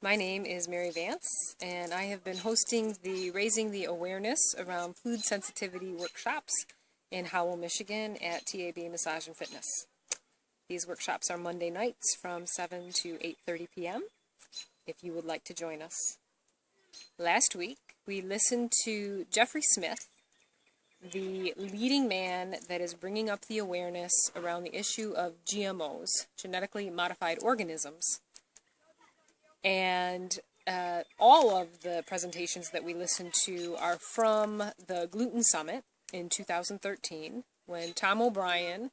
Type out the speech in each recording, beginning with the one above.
My name is Mary Vance, and I have been hosting the Raising the Awareness Around Food Sensitivity workshops in Howell, Michigan at TAB Massage and Fitness. These workshops are Monday nights from 7 to 8:30 p.m. if you would like to join us. Last week, we listened to Jeffrey Smith, the leading man that is bringing up the awareness around the issue of GMOs, genetically modified organisms. And all of the presentations that we listened to are from the Gluten Summit in 2013, when Tom O'Brien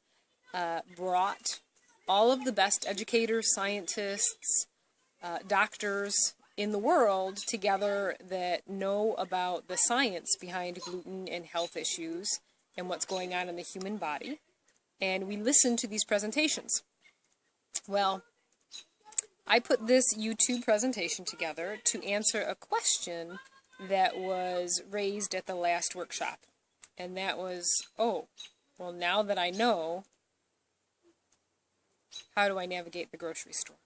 brought all of the best educators, scientists, doctors in the world together that know about the science behind gluten and health issues and what's going on in the human body. And we listened to these presentations. Well, I put this YouTube presentation together to answer a question that was raised at the last workshop. And that was, well, now that I know, how do I navigate the grocery store?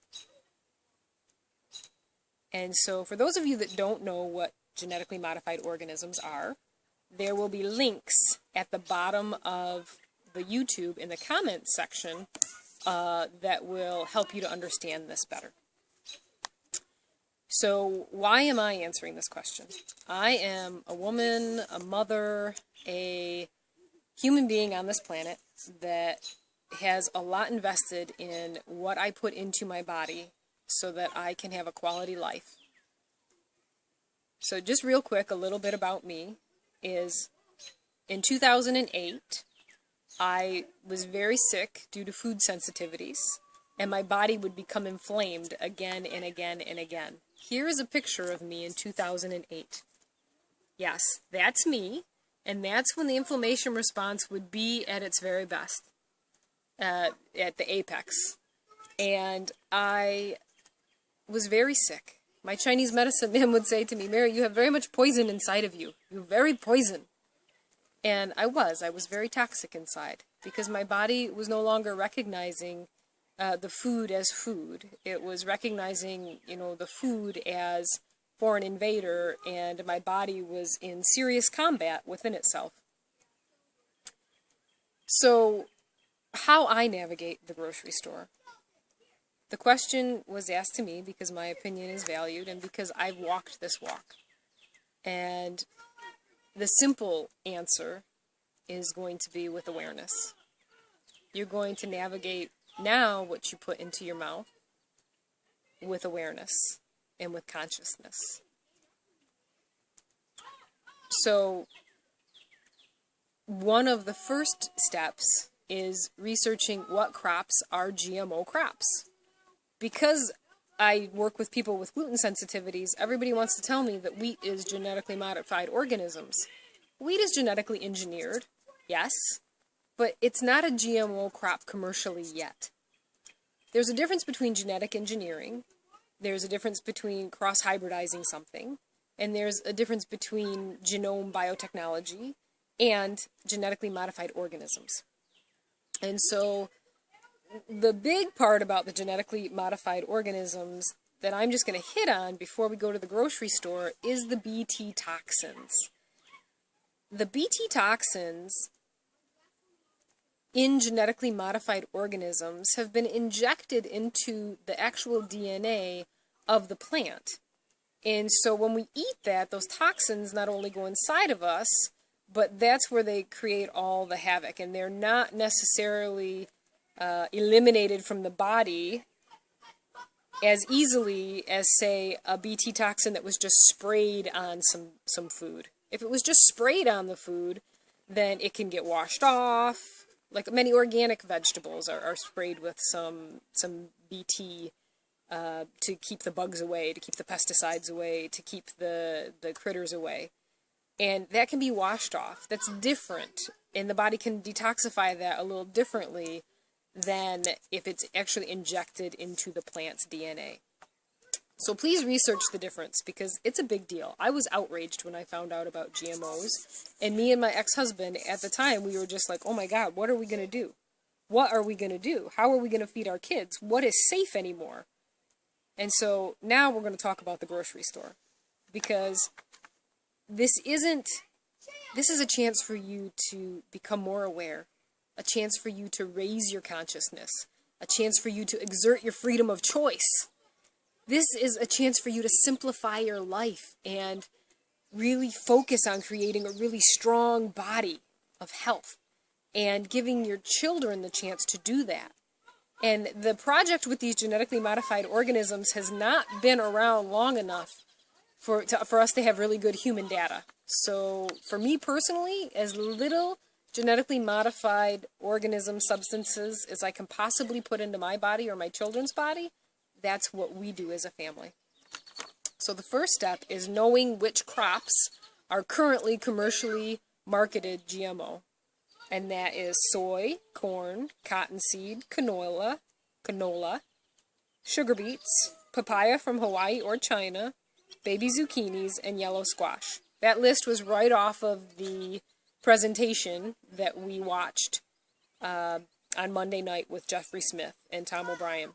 And so for those of you that don't know what genetically modified organisms are, there will be links at the bottom of the YouTube in the comments section that will help you to understand this better. So why am I answering this question? I am a woman, a mother, a human being on this planet that has a lot invested in what I put into my body so that I can have a quality life. So just real quick, a little bit about me is in 2008, I was very sick due to food sensitivities, and my body would become inflamed again and again and again. Here is a picture of me in 2008. Yes, that's me, and that's when the inflammation response would be at its very best, at the apex. And I was very sick. My Chinese medicine man would say to me, "Mary, you have very much poison inside of you. You're very poison." And I was very toxic inside because my body was no longer recognizing the food as food. It was recognizing, the food as foreign invader, and my body was in serious combat within itself. So, how I navigate the grocery store. The question was asked to me because my opinion is valued and because I've walked this walk. And the simple answer is going to be with awareness. You're going to navigate now what you put into your mouth with awareness and with consciousness. So one of the first steps is researching what crops are GMO crops. Because I work with people with gluten sensitivities, everybody wants to tell me that wheat is genetically modified organisms. Wheat is genetically engineered, yes, but it's not a GMO crop commercially yet. There's a difference between genetic engineering, there's a difference between cross-hybridizing something, and there's a difference between genome biotechnology and genetically modified organisms. And so the big part about the genetically modified organisms that I'm just going to hit on before we go to the grocery store is the Bt toxins. The Bt toxins in genetically modified organisms have been injected into the actual DNA of the plant. And so when we eat that, those toxins not only go inside of us, but that's where they create all the havoc. And they're not necessarily eliminated from the body as easily as, say, a Bt toxin that was just sprayed on some food. If it was just sprayed on the food, then it can get washed off. Like many organic vegetables are sprayed with some Bt to keep the bugs away, to keep the pesticides away, to keep the critters away. And that can be washed off. That's different. And the body can detoxify that a little differently than if it's actually injected into the plant's DNA. So please research the difference because it's a big deal. I was outraged when I found out about GMOs. And me and my ex-husband at the time, we were just like, oh my God, what are we going to do? What are we going to do? How are we going to feed our kids? What is safe anymore? And so now we're going to talk about the grocery store, because this is a chance for you to become more aware, a chance for you to raise your consciousness, a chance for you to exert your freedom of choice. This is a chance for you to simplify your life and really focus on creating a really strong body of health and giving your children the chance to do that. And the project with these genetically modified organisms has not been around long enough for us to have really good human data. So for me personally, as little genetically modified organism substances as I can possibly put into my body or my children's body, that's what we do as a family. So the first step is knowing which crops are currently commercially marketed GMO. And that is soy, corn, cottonseed, canola, sugar beets, papaya from Hawaii or China, baby zucchinis, and yellow squash. That list was right off of the presentation that we watched on Monday night with Jeffrey Smith and Tom O'Brien.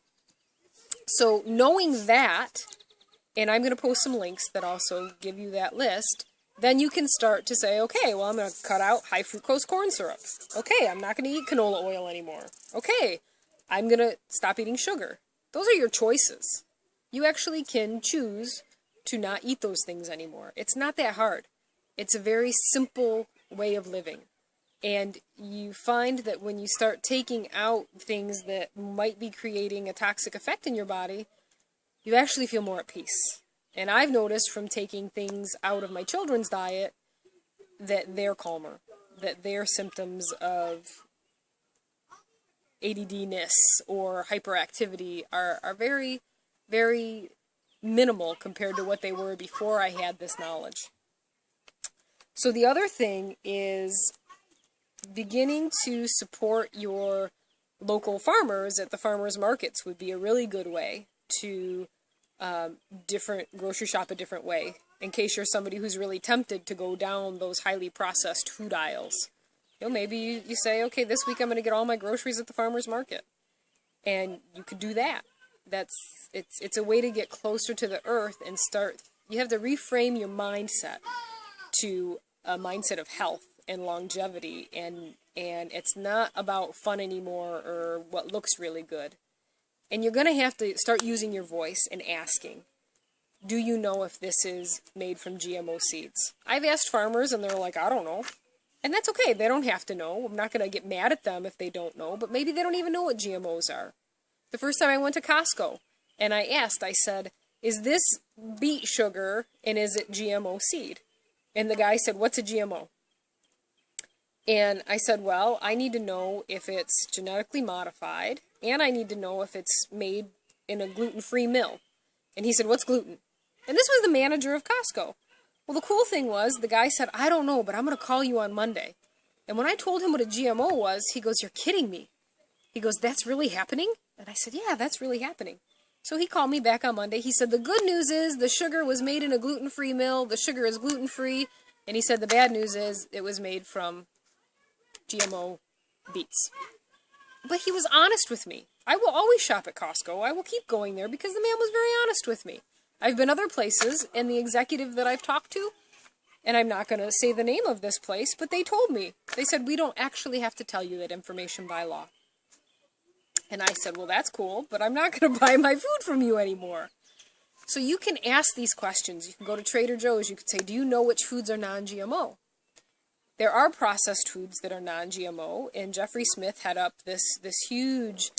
So knowing that, and I'm going to post some links that also give you that list, then you can start to say, okay, well, I'm going to cut out high fructose corn syrup. Okay, I'm not going to eat canola oil anymore. Okay, I'm going to stop eating sugar. Those are your choices. You actually can choose to not eat those things anymore. It's not that hard. It's a very simple way of living. And you find that when you start taking out things that might be creating a toxic effect in your body, you actually feel more at peace. And I've noticed from taking things out of my children's diet that they're calmer, that their symptoms of ADD-ness or hyperactivity are very, very minimal compared to what they were before I had this knowledge. So the other thing is beginning to support your local farmers at the farmers markets would be a really good way to grocery shop a different way, in case you're somebody who's really tempted to go down those highly processed food aisles. You know, maybe you say, okay, this week I'm going to get all my groceries at the farmer's market. And you could do that. It's a way to get closer to the earth and you have to reframe your mindset to a mindset of health and longevity, and it's not about fun anymore or what looks really good. And you're going to have to start using your voice and asking, do you know if this is made from GMO seeds? I've asked farmers and they're like, I don't know. And that's okay. They don't have to know. I'm not going to get mad at them if they don't know, but maybe they don't even know what GMOs are. The first time I went to Costco and I asked, I said, is this beet sugar and is it GMO seed? And the guy said, what's a GMO? And I said, well, I need to know if it's genetically modified, and I need to know if it's made in a gluten-free mill. And he said, what's gluten? And this was the manager of Costco. Well, the cool thing was, the guy said, I don't know, but I'm going to call you on Monday. And when I told him what a GMO was, he goes, you're kidding me. He goes, that's really happening? And I said, yeah, that's really happening. So he called me back on Monday. He said, the good news is the sugar was made in a gluten-free mill. The sugar is gluten-free. And he said, the bad news is it was made from GMO beets. But he was honest with me. I will always shop at Costco. I will keep going there because the man was very honest with me. I've been other places, and the executive that I've talked to, and I'm not going to say the name of this place, but they told me. They said, we don't actually have to tell you that information by law. And I said, well, that's cool, but I'm not going to buy my food from you anymore. So you can ask these questions. You can go to Trader Joe's. You could say, do you know which foods are non-GMO? There are processed foods that are non-GMO, and Jeffrey Smith had up this huge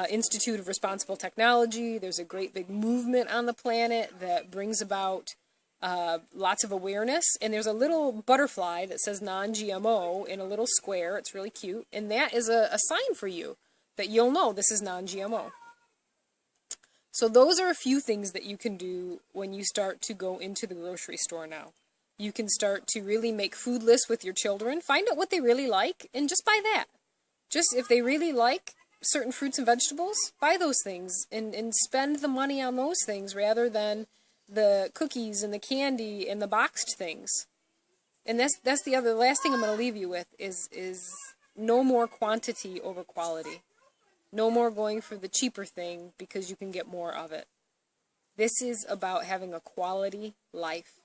Institute of Responsible Technology. There's a great big movement on the planet that brings about lots of awareness, and there's a little butterfly that says non-GMO in a little square. It's really cute, and that is a sign for you that you'll know this is non-GMO. So those are a few things that you can do when you start to go into the grocery store now. You can start to really make food lists with your children. Find out what they really like and just buy that. Just if they really like certain fruits and vegetables, buy those things and spend the money on those things rather than the cookies and the candy and the boxed things. And that's the last thing I'm going to leave you with is no more quantity over quality. No more going for the cheaper thing because you can get more of it. This is about having a quality life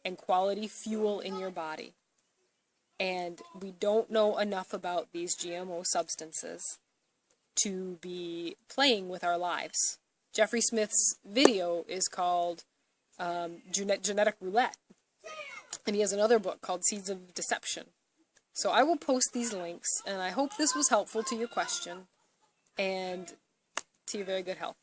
and quality fuel in your body. And we don't know enough about these GMO substances to be playing with our lives. Jeffrey Smith's video is called Genetic Roulette. And he has another book called Seeds of Deception. So I will post these links, and I hope this was helpful to your question, and to your very good health.